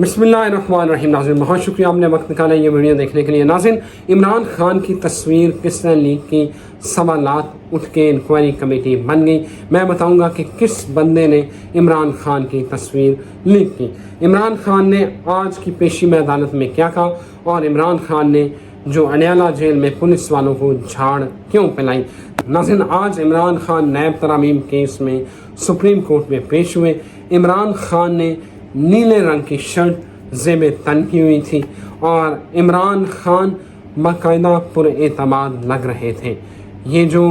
बिस्मिल्लाहिर्रहमानिर्रहीम। नाज़रीन बहुत शुक्रिया आपने वक्त निकाला ये वीडियो देखने के लिए। नाज़रीन इमरान खान की तस्वीर किस तरह लीक की, सवालात उठ के इंक्वायरी कमेटी बन गई। मैं बताऊंगा कि किस बंदे ने इमरान खान की तस्वीर लीक की। इमरान खान ने आज की पेशी में अदालत में क्या कहा और इमरान खान ने जो अडयाला जेल में पुलिस वालों को झाड़ क्यों पिलाई। नाज़रीन आज इमरान खान नैब तरामीम केस में सुप्रीम कोर्ट में पेश हुए। इमरान खान ने नीले रंग की शर्ट ज़ेब तन की हुई थी और इमरान खान बाकायदा पुरएतमाद लग रहे थे। ये जो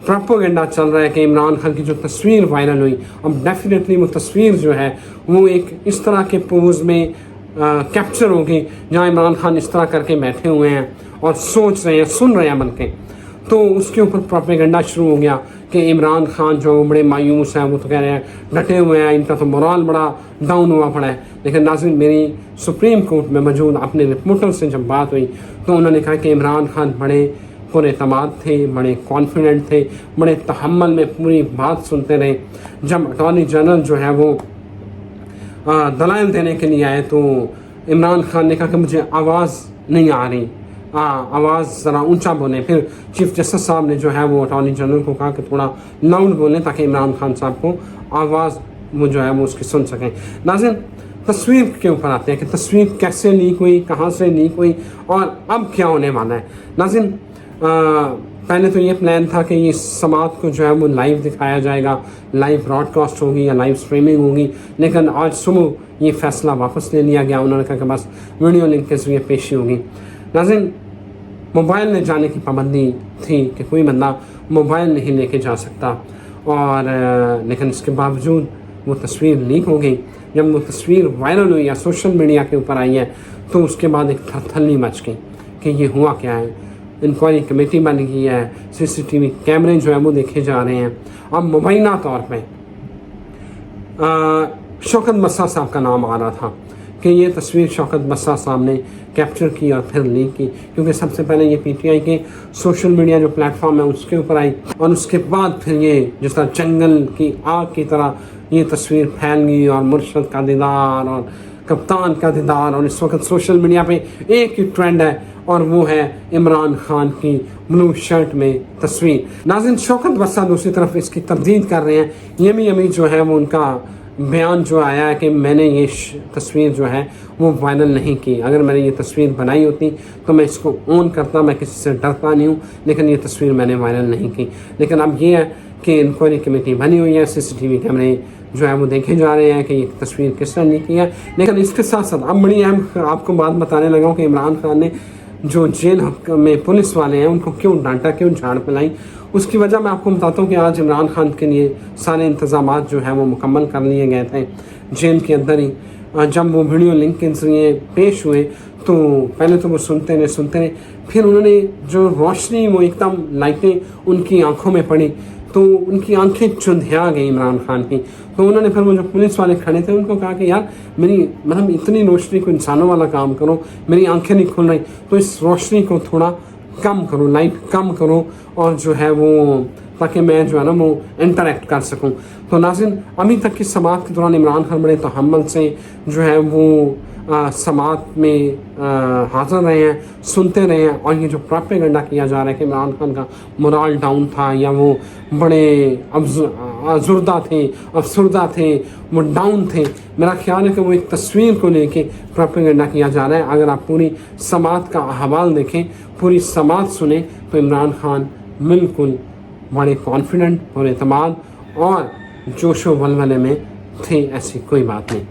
प्रोपेगेंडा चल रहा है कि इमरान खान की जो तस्वीर वायरल हुई, अब डेफिनेटली वो तस्वीर जो है वो एक इस तरह के पोज में कैप्चर होगी जहाँ इमरान खान इस तरह करके बैठे हुए हैं और सोच रहे हैं, सुन रहे हैं बल्कि, तो उसके ऊपर प्रोपेगेंडा शुरू हो गया कि इमरान खान जो बड़े मायूस हैं, वो तो कह रहे हैं डटे हुए हैं, इनका तो मोरल बड़ा डाउन हुआ पड़ा है। लेकिन नाज़रीन मेरी सुप्रीम कोर्ट में मौजूद अपने रिपोर्टर से जब बात हुई तो उन्होंने कहा कि इमरान खान बड़े पुरएतमाद थे, बड़े कॉन्फिडेंट थे, बड़े तहम्मुल में पूरी बात सुनते रहे। जब अटॉर्नी जनरल जो है वो दलाइल देने के लिए आए तो इमरान खान ने कहा कि मुझे आवाज़ नहीं आ रही, आवाज़ ज़रा ऊंचा बोलें। फिर चीफ जस्टिस साहब ने जो है वो अटॉर्नी जनरल को कहा कि थोड़ा लाउड बोलें ताकि इमरान खान साहब को आवाज़ वो जो है वो उसकी सुन सकें। नाज़रीन तस्वीर के ऊपर आते हैं कि तस्वीर कैसे लीक हुई, कहाँ से लीक हुई और अब क्या होने वाला है। नाज़रीन पहले तो ये प्लान था कि ये समात को जो है वो लाइव दिखाया जाएगा, लाइव ब्रॉडकास्ट होगी या लाइव स्ट्रीमिंग होगी, लेकिन आज सुबह ये फैसला वापस ले लिया गया। उन्होंने कहा कि बस वीडियो लिंक के जरिए पेशी होगी। नाज़रीन मोबाइल ले जाने की पाबंदी थी कि कोई बंदा मोबाइल नहीं लेके जा सकता और लेकिन इसके बावजूद वो तस्वीर लीक हो गई। जब वो तस्वीर वायरल हुई या सोशल मीडिया के ऊपर आई है तो उसके बाद एक थरथल्ली मच गई कि ये हुआ क्या है। इंक्वायरी कमेटी बन गई है, सीसीटीवी कैमरे जो है वो देखे जा रहे हैं। अब मुबैना तौर पे शौकत बस्सा साहब का नाम आ रहा था कि ये तस्वीर शौकत बस्सा साहब ने कैप्चर की और फिर लीक की, क्योंकि सबसे पहले ये पीटीआई के सोशल मीडिया जो प्लेटफॉर्म है उसके ऊपर आई और उसके बाद फिर ये जिस तरह जंगल की आग की तरह ये तस्वीर फैल गई और मुर्शद का दीदार और कप्तान का दीदार। और इस वक्त सोशल मीडिया पे एक ही ट्रेंड है और वो है इमरान खान की ब्लू शर्ट में तस्वीर। नाज़रीन शौकत बस्सा दूसरी तरफ इसकी तरदीद कर रहे हैं। यमी जो है वो उनका बयान जो आया है कि मैंने ये तस्वीर जो है वो वायरल नहीं की। अगर मैंने ये तस्वीर बनाई होती तो मैं इसको ऑन करता, मैं किसी से डरता नहीं हूँ, लेकिन ये तस्वीर मैंने वायरल नहीं की। लेकिन अब ये है कि इंक्वायरी कमेटी बनी हुई है, सीसीटीवी कैमरे जो है वो देखे जा रहे हैं कि ये तस्वीर किस तरह लीक की है। लेकिन इसके साथ साथ अब बड़ी अहम आपको बात बताने लगा हूँ कि इमरान खान ने जो जेल में पुलिस वाले हैं उनको क्यों डांटा, क्यों झाड़ पिलाई। उसकी वजह मैं आपको बताता हूँ कि आज इमरान खान के लिए सारे इंतजामात जो हैं वो मुकम्मल कर लिए गए थे जेल के अंदर ही। जब वो वीडियो लिंक के जरिए पेश हुए तो पहले तो वो सुनते रहे, फिर उन्होंने जो रोशनी वो एकदम लाइटें उनकी आंखों में पड़ी तो उनकी आंखें चुंधिया गई इमरान खान की। तो उन्होंने फिर वो जो पुलिस वाले खड़े थे उनको कहा कि यार मेरी मतलब इतनी रोशनी को इंसानों वाला काम करो, मेरी आंखें नहीं खुल रही, तो इस रोशनी को थोड़ा कम करो, लाइट कम करो और जो है वो ताकि मैं जो है ना वो इंटरेक्ट कर सकूं। तो नाज़रीन अभी तक की समात के दौरान इमरान खान बड़े तहम्मुल से जो है वो समात में हाज़िर रहे हैं, सुनते रहे हैं। और ये जो प्रोपेगेंडा किया जा रहा है कि इमरान खान का मोरल डाउन था या वो बड़े अफसरदा थे, वो डाउन थे, मेरा ख्याल है कि वो एक तस्वीर को लेके प्रोपेगेंडा किया जा रहा है। अगर आप पूरी समात का अहवाल देखें, पूरी समात सुने तो इमरान खान बिल्कुल बड़े कॉन्फिडेंट और एतमाद और जोशो वलवले में थे, ऐसी कोई बात नहीं।